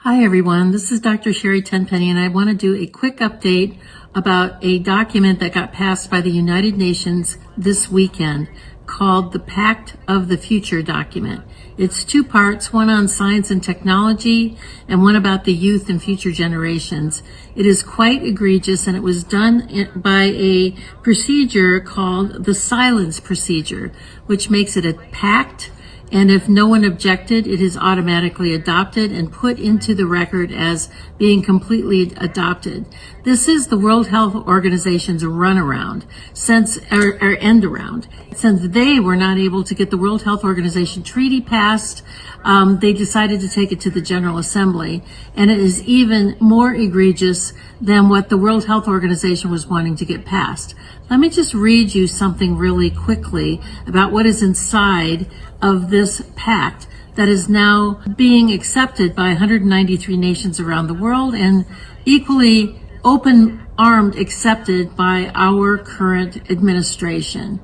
Hi everyone, this is Dr. Sherry Tenpenny, and I want to do a quick update about a document that got passed by the United Nations this weekend called the Pact of the Future document. It's two parts, one on science and technology and one about the youth and future generations. It is quite egregious, and it was done by a procedure called the silence procedure, which makes it a pact. And if no one objected, it is automatically adopted and put into the record as being completely adopted. This is the World Health Organization's runaround, or end around. Since they were not able to get the World Health Organization treaty passed, they decided to take it to the General Assembly. And it is even more egregious than what the World Health Organization was wanting to get passed. Let me just read you something really quickly about what is inside of this pact that is now being accepted by 193 nations around the world and equally open-armed accepted by our current administration.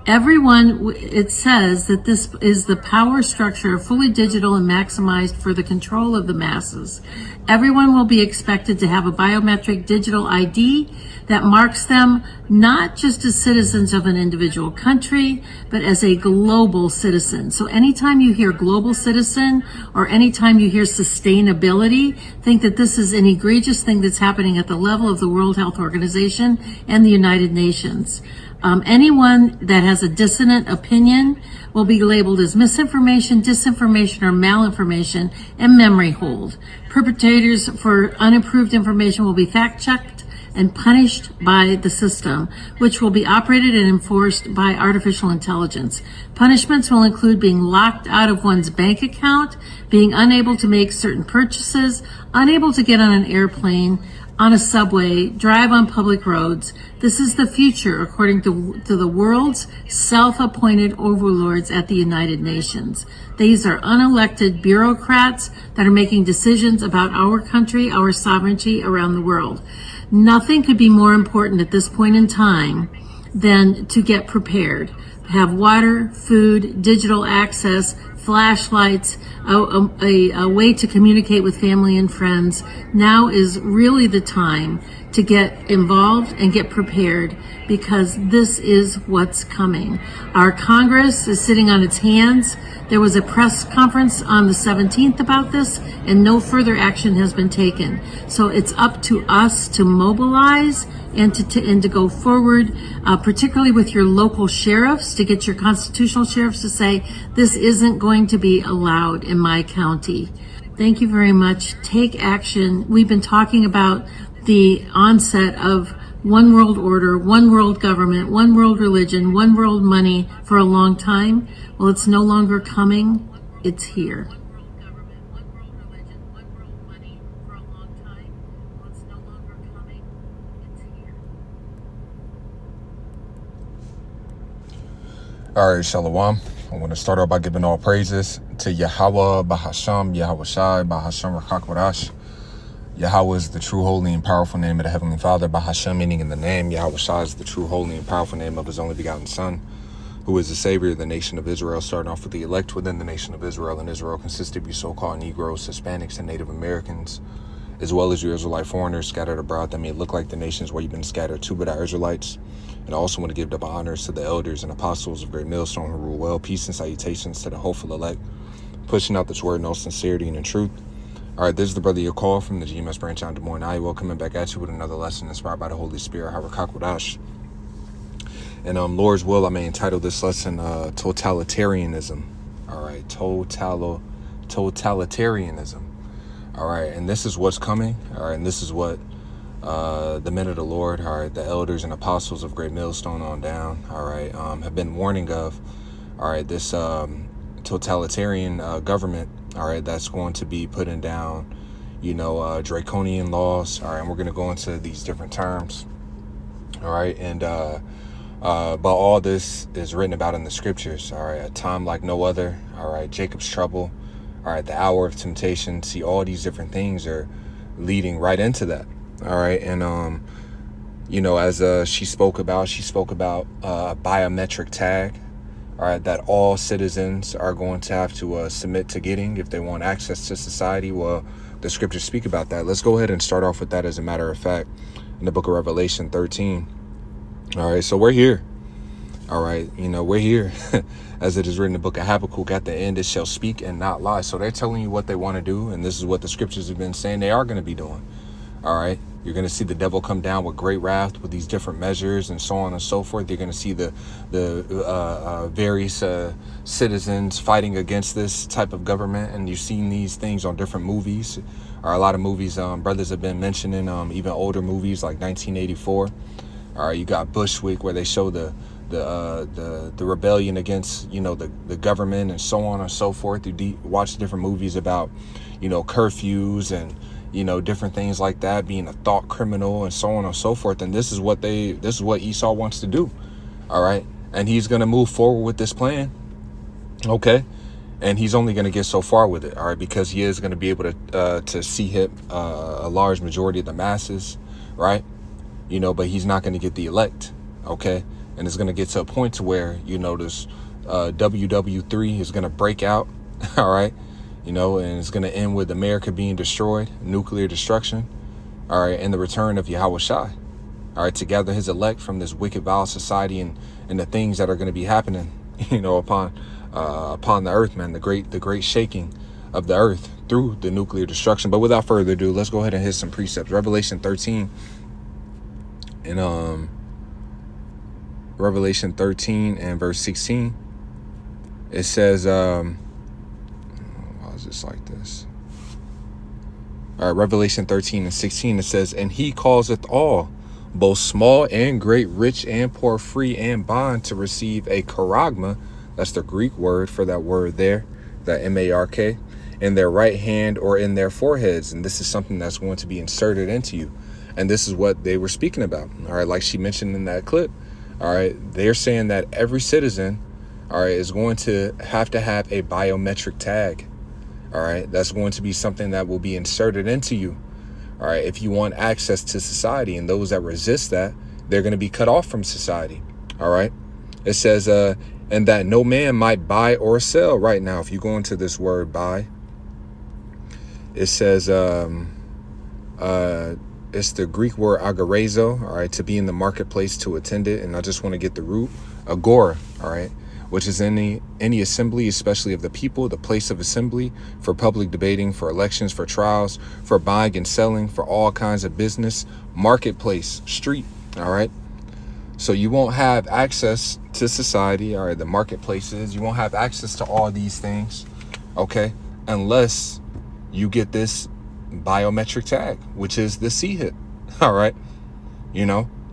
It says that this is the power structure, fully digital and maximized for the control of the masses. Everyone will be expected to have a biometric digital ID that marks them not just as citizens of an individual country, but as a global citizen. So anytime you hear global citizen or anytime you hear sustainability, think that this is an egregious thing that's happening at the level of the World Health Organization and the United Nations. Anyone that has a dissonant opinion will be labeled as misinformation, disinformation, or malinformation and memory hold. Perpetrators for unapproved information will be fact-checked and punished by the system, which will be operated and enforced by artificial intelligence. Punishments will include being locked out of one's bank account, being unable to make certain purchases, unable to get on an airplane, on a subway, drive on public roads. This is the future, according to the world's self-appointed overlords at the United Nations. These are unelected bureaucrats that are making decisions about our country, our sovereignty around the world. Nothing could be more important at this point in time than to get prepared. Have water, food, digital access, flashlights, a way to communicate with family and friends. Now is really the time to get involved and get prepared, because this is what's coming. Our Congress is sitting on its hands. There was a press conference on the 17th about this, and no further action has been taken. So it's up to us to mobilize and to go forward, particularly with your local sheriffs, to get your constitutional sheriffs to say, this isn't going to be allowed in my county. Thank you very much. Take action. We've been talking about the onset of one world order, one world government, one world religion, one world money for a long time. Well, it's no longer coming. It's here. All right, Shalom. I want to start off by giving all praises to Yahweh, Bahasham, Yahweh Shai, Bahasham Rakakwadash. Yahweh is the true, holy, and powerful name of the Heavenly Father. Bahasham, meaning in the name. Yahweh Shai is the true, holy, and powerful name of His only begotten Son, who is the Savior of the nation of Israel, starting off with the elect within the nation of Israel. And Israel consists of you so-called Negroes, Hispanics, and Native Americans, as well as your Israelite foreigners scattered abroad that may look like the nations where you've been scattered to, but our Israelites. And I also want to give double honors to the elders and apostles of Great Millstone who rule well. Peace and salutations to the hopeful elect, pushing out this word in all sincerity and in truth. All right, this is the brother you call from the GMS branch out in Des Moines, Iowa, coming back at you with another lesson inspired by the Holy Spirit, Harakakwadash. And Lord's will, I may entitle this lesson Totalitarianism. All right, Totalitarianism. All right, and this is what's coming. All right, and this is what the men of the Lord, all right, the elders and apostles of Great Millstone on down, all right, have been warning of, all right, this totalitarian government, all right, that's going to be putting down, draconian laws, all right, and we're going to go into these different terms, all right, and but all this is written about in the scriptures, all right, a time like no other, all right, Jacob's trouble, all right, the hour of temptation. See, all these different things are leading right into that. All right. And, as she spoke about a biometric tag, all right, that all citizens are going to have to submit to getting if they want access to society. Well, the scriptures speak about that. Let's go ahead and start off with that, as a matter of fact, in the book of Revelation 13. All right, so we're here. All right, we're here. As it is written in the book of Habakkuk, at the end it shall speak and not lie. So they're telling you what they want to do, and this is what the scriptures have been saying they are going to be doing. All right, you're going to see the devil come down with great wrath with these different measures and so on and so forth. You're going to see the various citizens fighting against this type of government, and you've seen these things on different movies. Or a lot of movies brothers have been mentioning, even older movies like 1984. All right, you got Bushwick, where they show the rebellion against the government and so on and so forth. You watch different movies about curfews and different things like that, being a thought criminal and so on and so forth. And this is what Esau wants to do. All right, and he's going to move forward with this plan. Okay, and he's only going to get so far with it. All right, because he is going to be able to see hit a large majority of the masses, right? But he's not going to get the elect. Okay. And it's going to get to a point to where, this WW3 is going to break out. All right. And it's going to end with America being destroyed, nuclear destruction. All right. And the return of Yahweh Shai. All right. To gather his elect from this wicked, vile society and the things that are going to be happening, upon the earth, man, the great shaking of the earth through the nuclear destruction. But without further ado, let's go ahead and hit some precepts. Revelation 13 and Revelation 13 and verse 16, it says, why is this like this? All right, Revelation 13 and 16, it says, and he causeth all, both small and great, rich and poor, free and bond, to receive a charagma, that's the Greek word for that word there, that M-A-R-K, in their right hand or in their foreheads. And this is something that's going to be inserted into you. And this is what they were speaking about. All right, like she mentioned in that clip. All right, they're saying that every citizen, all right, is going to have a biometric tag. All right, that's going to be something that will be inserted into you. All right, if you want access to society, and those that resist that, they're going to be cut off from society. All right, it says, and that no man might buy or sell. Right now, if you go into this word buy, it says, it's the Greek word agorazo, all right, to be in the marketplace, to attend it. And I just want to get the root, agora, all right, which is any assembly, especially of the people, the place of assembly, for public debating, for elections, for trials, for buying and selling, for all kinds of business, marketplace, street, all right. So you won't have access to society, all right, the marketplaces. You won't have access to all these things, okay, unless you get this biometric tag, which is the C-hit. All right,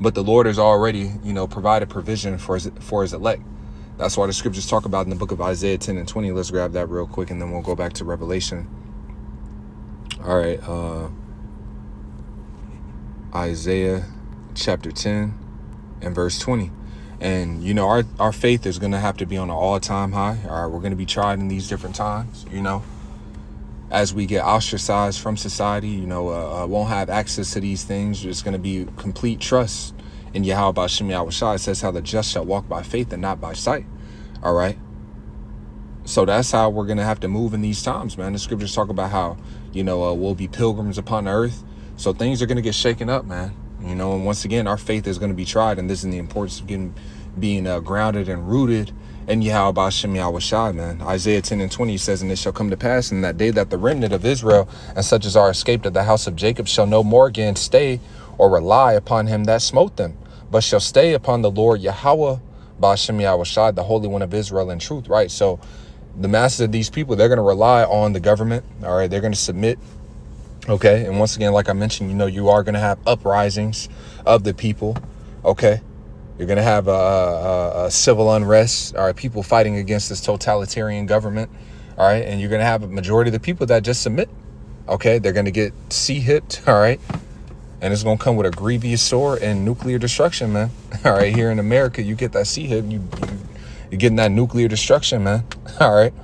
but the Lord has already provided provision for his elect. That's why the scriptures talk about in the book of Isaiah 10 and 20. Let's grab that real quick, and then we'll go back to Revelation. All right, Isaiah chapter 10 and verse 20. And our faith is going to have to be on an all-time high. All right, we're going to be tried in these different times, as we get ostracized from society, won't have access to these things. There's going to be complete trust in Yahweh B'Shem Yahweh Shai. It says how the just shall walk by faith and not by sight. All right. So that's how we're going to have to move in these times, man. The scriptures talk about how, we'll be pilgrims upon the earth. So things are going to get shaken up, man. And once again, our faith is going to be tried. And this is the importance of being grounded and rooted and Yahweh B'Shem Yahweh Shai, man. Isaiah 10 and 20 says, and it shall come to pass in that day that the remnant of Israel and such as are escaped of the house of Jacob shall no more again stay or rely upon him that smote them, but shall stay upon the Lord Yahweh B'Shem Yahweh Shai, the Holy One of Israel in truth, right? So the masses of these people, they're going to rely on the government, all right? They're going to submit, okay? And once again, like I mentioned, you are going to have uprisings of the people, okay? You're going to have a civil unrest, all right, people fighting against this totalitarian government, all right, and you're going to have a majority of the people that just submit, okay? They're going to get C-hipped, all right, and it's going to come with a grievous sword and nuclear destruction, man, all right? Here in America, you get that C-hip, you're getting that nuclear destruction, man, all right?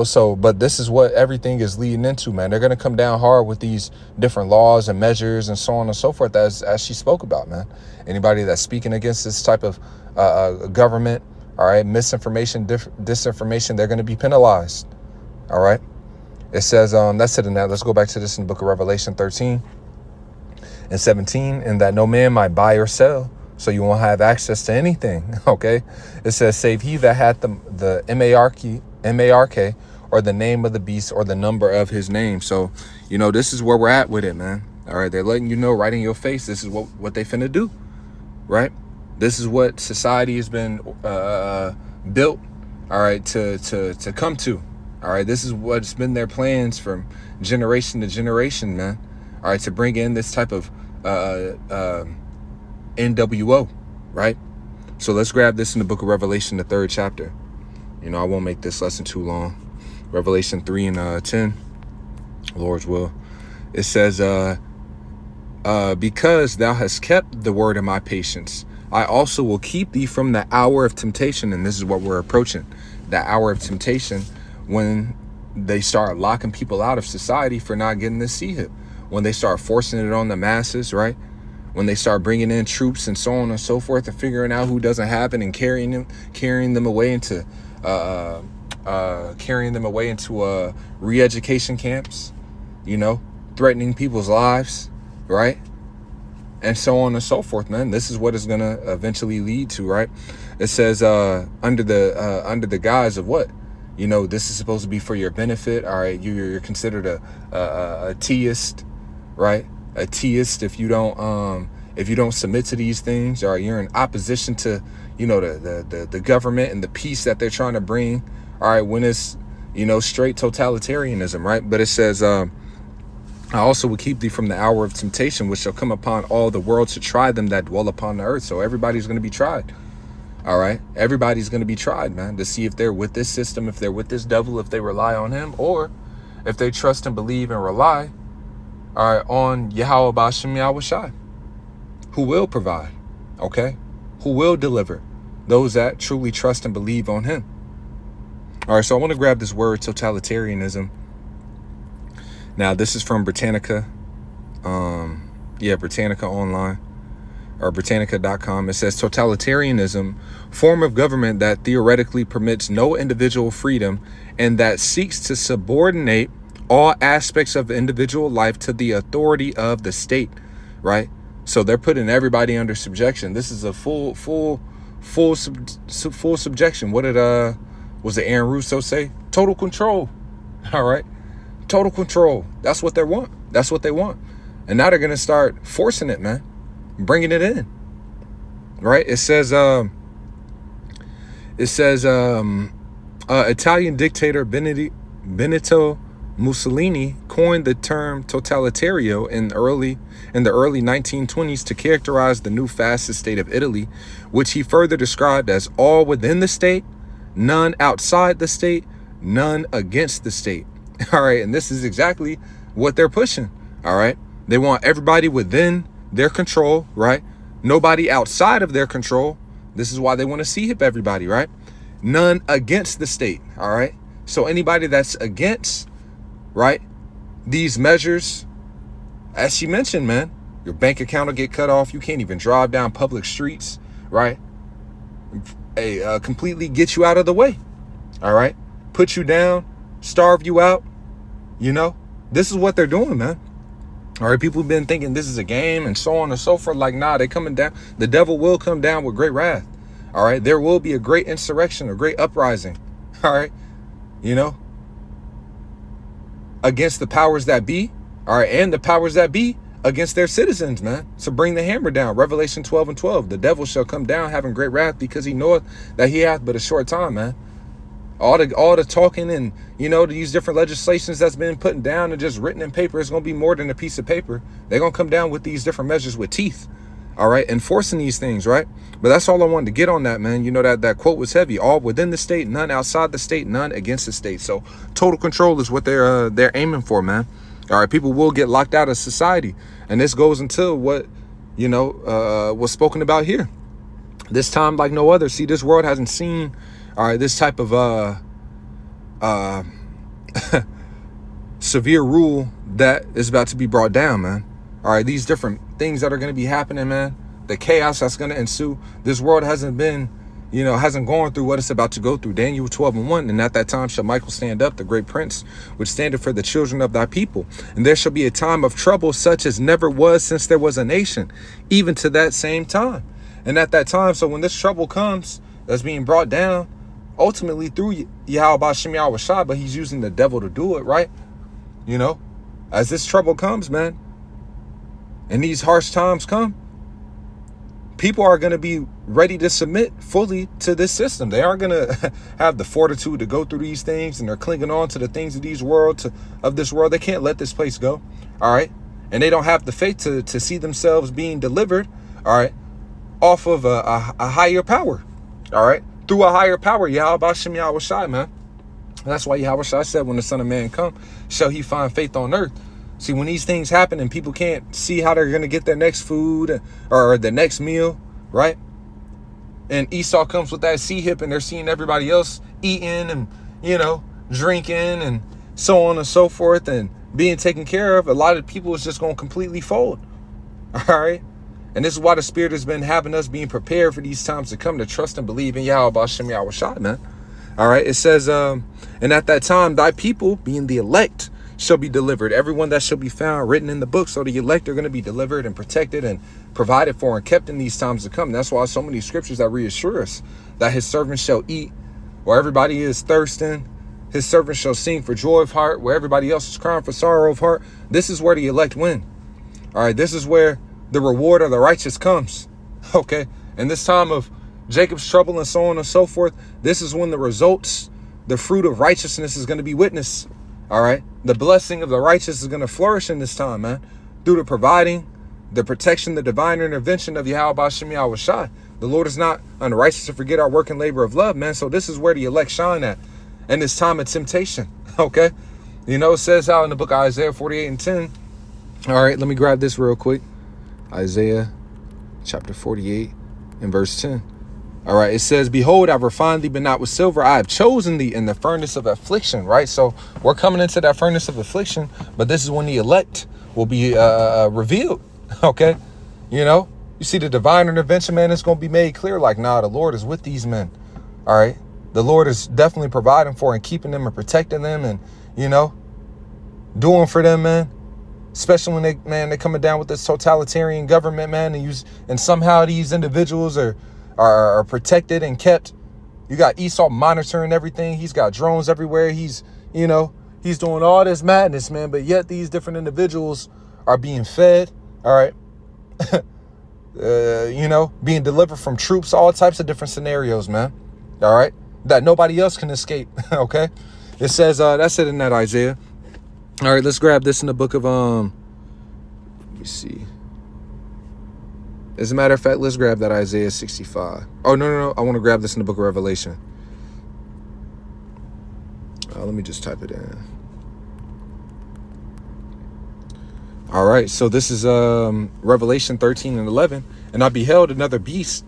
So, but this is what everything is leading into, man. They're going to come down hard with these different laws and measures and so on and so forth, as she spoke about, man. Anybody that's speaking against this type of government, all right, misinformation, disinformation, they're going to be penalized, all right? It says, that's it in that. Let's go back to this in the book of Revelation 13 and 17, and that no man might buy or sell, so you won't have access to anything. Okay. It says, save he that hath the M-A-R-K, or the name of the beast, or the number of his name. So, this is where we're at with it, man. All right. They're letting you know right in your face, this is what they finna do. Right. This is what society has been built. All right. To come to. All right. This is what's been their plans from generation to generation, man. All right. To bring in this type of NWO. Right. So let's grab this in the book of Revelation, the 3rd chapter. I won't make this lesson too long. Revelation 3 and 10, Lord's will. It says, because thou hast kept the word of my patience, I also will keep thee from the hour of temptation. And this is what we're approaching. The hour of temptation, when they start locking people out of society for not getting this C-hip. When they start forcing it on the masses, right? When they start bringing in troops and so on and so forth, and figuring out who doesn't have it and carrying them away into re-education camps, threatening people's lives, right? And so on and so forth, man. This is what it's gonna eventually lead to, right? It says under the guise of what? This is supposed to be for your benefit. All right, you're considered a teist, right? A teist if you don't submit to these things, or you're in opposition to the government and the peace that they're trying to bring. All right, when it's straight totalitarianism, right? But it says I also will keep thee from the hour of temptation, which shall come upon all the world to try them that dwell upon the earth. So everybody's going to be tried. All right, everybody's going to be tried, man, to see if they're with this system, if they're with this devil, if they rely on him, or if they trust and believe and rely, all right, on Yahweh B'Ashem Yahweh Shai, who will provide, okay, who will deliver those that truly trust and believe on him. All right, so I want to grab this word totalitarianism. Now, this is from Britannica. Britannica online, or Britannica.com. It says totalitarianism, form of government that theoretically permits no individual freedom and that seeks to subordinate all aspects of individual life to the authority of the state, right? So they're putting everybody under subjection. This is a full subjection. What did was it Aaron Russo say? Total control. All right, total control. That's what they want. That's what they want. And now they're gonna start forcing it, man, bringing it in. Right? It says Italian dictator Benito Mussolini coined the term totalitario in the early 1920s to characterize the new fascist state of Italy, which he further described as all within the state, none outside the state, none against the state. All right, and this is exactly what they're pushing. All right, they want everybody within their control, right? Nobody outside of their control. This is why they want to see-hip everybody, right? None against the state. All right, so anybody that's against, right, these measures, as she mentioned, man, your bank account will get cut off. You can't even drive down public streets, right? Completely get you out of the way. All right, put you down, starve you out. This is what they're doing, man. All right, people have been thinking this is a game and so on and so forth. Like, nah, they're coming down. The devil will come down with great wrath. All right, there will be a great insurrection, a great uprising. All right, against the powers that be, all right, and the powers that be against their citizens, man. So bring the hammer down. Revelation 12 and 12. The devil shall come down having great wrath, because he knoweth that he hath but a short time, man. All the talking and, these different legislations that's been put down and just written in paper is going to be more than a piece of paper. They're going to come down with these different measures with teeth, all right, enforcing these things, right? But that's all I wanted to get on that, man. That quote was heavy. All within the state, none outside the state, none against the state. So total control is what they're aiming for, man. All right, people will get locked out of society. And this goes until what, was spoken about here. This time like no other. See, this world hasn't seen, all right, this type of severe rule that is about to be brought down, man. All right, these different things that are going to be happening, man. The chaos that's going to ensue. This world hasn't been, hasn't gone through what it's about to go through. Daniel 12:1. And at that time shall Michael stand up, the great prince, which standeth for the children of thy people. And there shall be a time of trouble such as never was since there was a nation, even to that same time. And at that time, so when this trouble comes, that's being brought down, ultimately through Yahweh Bashem Yahweh Shai, but he's using the devil to do it, right? As this trouble comes, man, and these harsh times come, people are going to be ready to submit fully to this system. They aren't going to have the fortitude to go through these things, and they're clinging on to the things of this world. They can't let this place go. All right. And they don't have the faith to see themselves being delivered. All right. Off of a higher power. All right. Through a higher power. Yahweh Bashem Yahweh Shai, man. That's why Yahweh Shai said, when the Son of Man come, shall he find faith on earth. See, when these things happen and people can't see how they're going to get their next food or the next meal, right? And Esau comes with that sea hip and they're seeing everybody else eating and, drinking and so on and so forth and being taken care of. A lot of people is just going to completely fold. All right. And this is why the Spirit has been having us being prepared for these times to come, to trust and believe in Yahweh Bashem Yahweh Shai, man. All right. It says, and at that time, thy people, being the elect, shall be delivered. Everyone that shall be found written in the book. So the elect are going to be delivered and protected and provided for and kept in these times to come. And that's why so many scriptures that reassure us that his servants shall eat where everybody is thirsting. His servants shall sing for joy of heart where everybody else is crying for sorrow of heart. This is where the elect win. All right. This is where the reward of the righteous comes. Okay. And this time of Jacob's trouble and so on and so forth, this is when the results, the fruit of righteousness is going to be witnessed. All right. The blessing of the righteous is going to flourish in this time, man, through the providing, the protection, the divine intervention of Yahweh Bashem Yahweh Shai. The Lord is not unrighteous to forget our work and labor of love, man. So this is where the elect shine at in this time of temptation. Okay. It says out in the book of Isaiah 48:10. All right. Let me grab this real quick. Isaiah chapter 48 and verse 10. All right, it says, behold, I've refined thee, but not with silver. I have chosen thee in the furnace of affliction, right? So we're coming into that furnace of affliction, but this is when the elect will be revealed, okay? You see the divine intervention, man, it's going to be made clear like, nah, the Lord is with these men, all right? The Lord is definitely providing for and keeping them and protecting them and, doing for them, man. Especially when they're coming down with this totalitarian government, man, and somehow these individuals are protected and kept. You got Esau monitoring everything. He's got drones everywhere. He's doing all this madness, man. But yet these different individuals are being fed. All right. Being delivered from troops, all types of different scenarios, man. All right. That nobody else can escape. Okay. It says, that's it in that Isaiah. All right. Let's grab this in the book of, let me see. As a matter of fact, let's grab that Isaiah 65. Oh, no. I want to grab this in the book of Revelation. Let me just type it in. All right. So this is Revelation 13:11. And I beheld another beast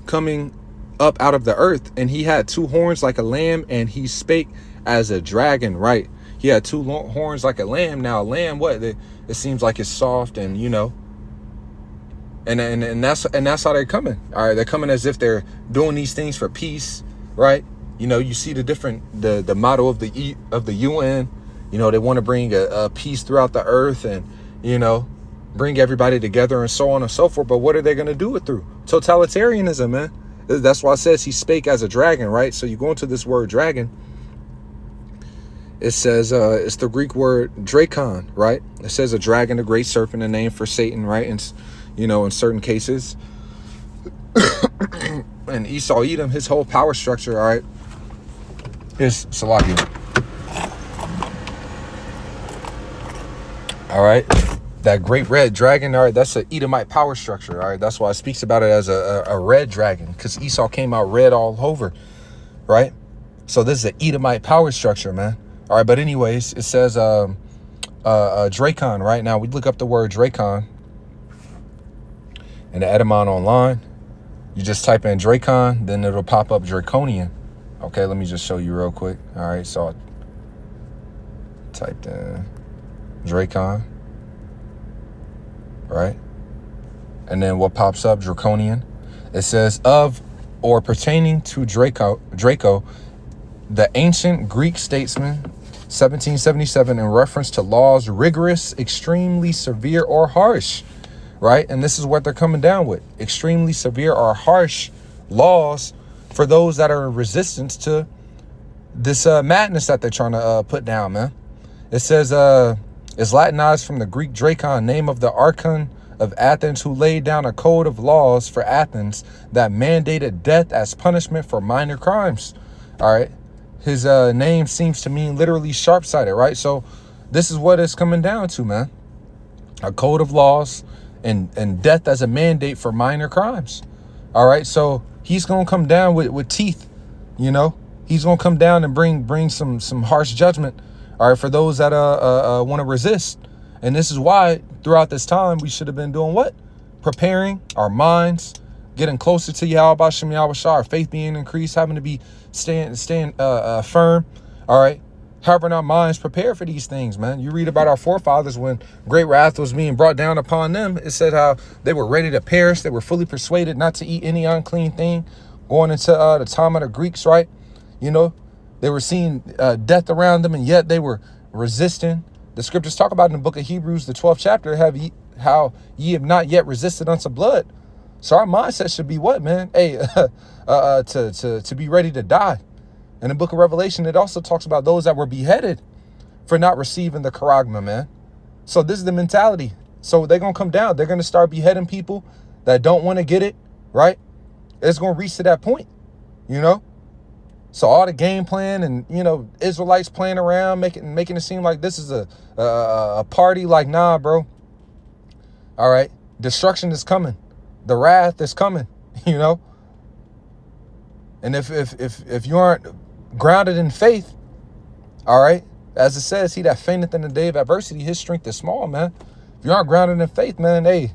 coming up out of the earth. And he had two horns like a lamb. And he spake as a dragon, right? He had two horns like a lamb. Now, a lamb, what? It seems like it's soft and, And that's how they're coming. All right, they're coming as if they're doing these things for peace, right? You see the motto of the UN. They want to bring a peace throughout the earth and bring everybody together and so on and so forth. But what are they going to do it through? Totalitarianism, man. That's why it says he spake as a dragon, right? So you go into this word dragon. It says it's the Greek word drakon, right? It says a dragon, a great serpent, a name for Satan, right? And in certain cases. And Esau Edom, his whole power structure, all right, is Salakia. All right. That great red dragon, all right, that's an Edomite power structure, all right? That's why it speaks about it as a red dragon, because Esau came out red all over, right? So this is an Edomite power structure, man. All right, but anyways, it says Drakon, right? Now, we look up the word Drakon in the Edamon online. You just type in Drakon, then it'll pop up Draconian. Okay, let me just show you real quick. All right, so I typed in Drakon, right? And then what pops up? Draconian. It says of or pertaining to Draco, the ancient Greek statesman, 1777, in reference to laws rigorous, extremely severe, or harsh, right? And this is what they're coming down with: extremely severe or harsh laws for those that are in resistance to this madness that they're trying to put down, man. It says, is Latinized from the Greek Dracon, name of the archon of Athens, who laid down a code of laws for Athens that mandated death as punishment for minor crimes. All right. His name seems to mean literally sharp-sighted, right? So this is what it's coming down to, man. A code of laws and death as a mandate for minor crimes. All right. So he's going to come down with teeth, you know. He's going to come down and bring some harsh judgment, all right, for those that want to resist. And this is why throughout this time we should have been doing what? Preparing our minds, getting closer to Yahweh Bashem Yahweh Shah, our faith being increased, having to be staying firm, all right, having our minds prepared for these things, man. You read about our forefathers when great wrath was being brought down upon them. It said how they were ready to perish. They were fully persuaded not to eat any unclean thing going into the time of the Greeks, right? You know, they were seeing death around them, and yet they were resisting. The scriptures talk about in the book of Hebrews, the 12th chapter, how ye have not yet resisted unto blood. So our mindset should be what, man? Hey, to be ready to die. In the book of Revelation, it also talks about those that were beheaded for not receiving the charagma, man. So this is the mentality. So they're going to come down. They're going to start beheading people that don't want to get it, right? It's going to reach to that point, you know? So all the game plan and, you know, Israelites playing around, making it seem like this is a party. Like, nah, bro. All right. Destruction is coming. The wrath is coming, you know. And if you aren't grounded in faith, all right, as it says, he that fainteth in the day of adversity, his strength is small, man. If you aren't grounded in faith, man, hey,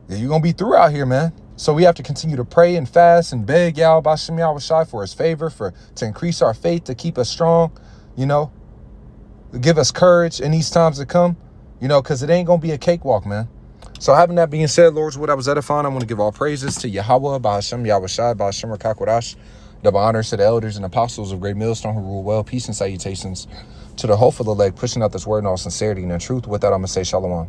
you're going to be through out here, man. So we have to continue to pray and fast and beg Yahweh Bashem Yahweh Shai for his favor, to increase our faith, to keep us strong, you know, to give us courage in these times to come, you know, because it ain't going to be a cakewalk, man. So having that being said, Lord's what I was edifying, I want to give all praises to Yahweh, Bahashem, Yahweh Shai, Bahashem Rakakwadash, double honors to the elders and apostles of Great Millstone who rule well, peace and salutations to the hopeful elect, pushing out this word in all sincerity and in truth. With that, I'm going to say shalom.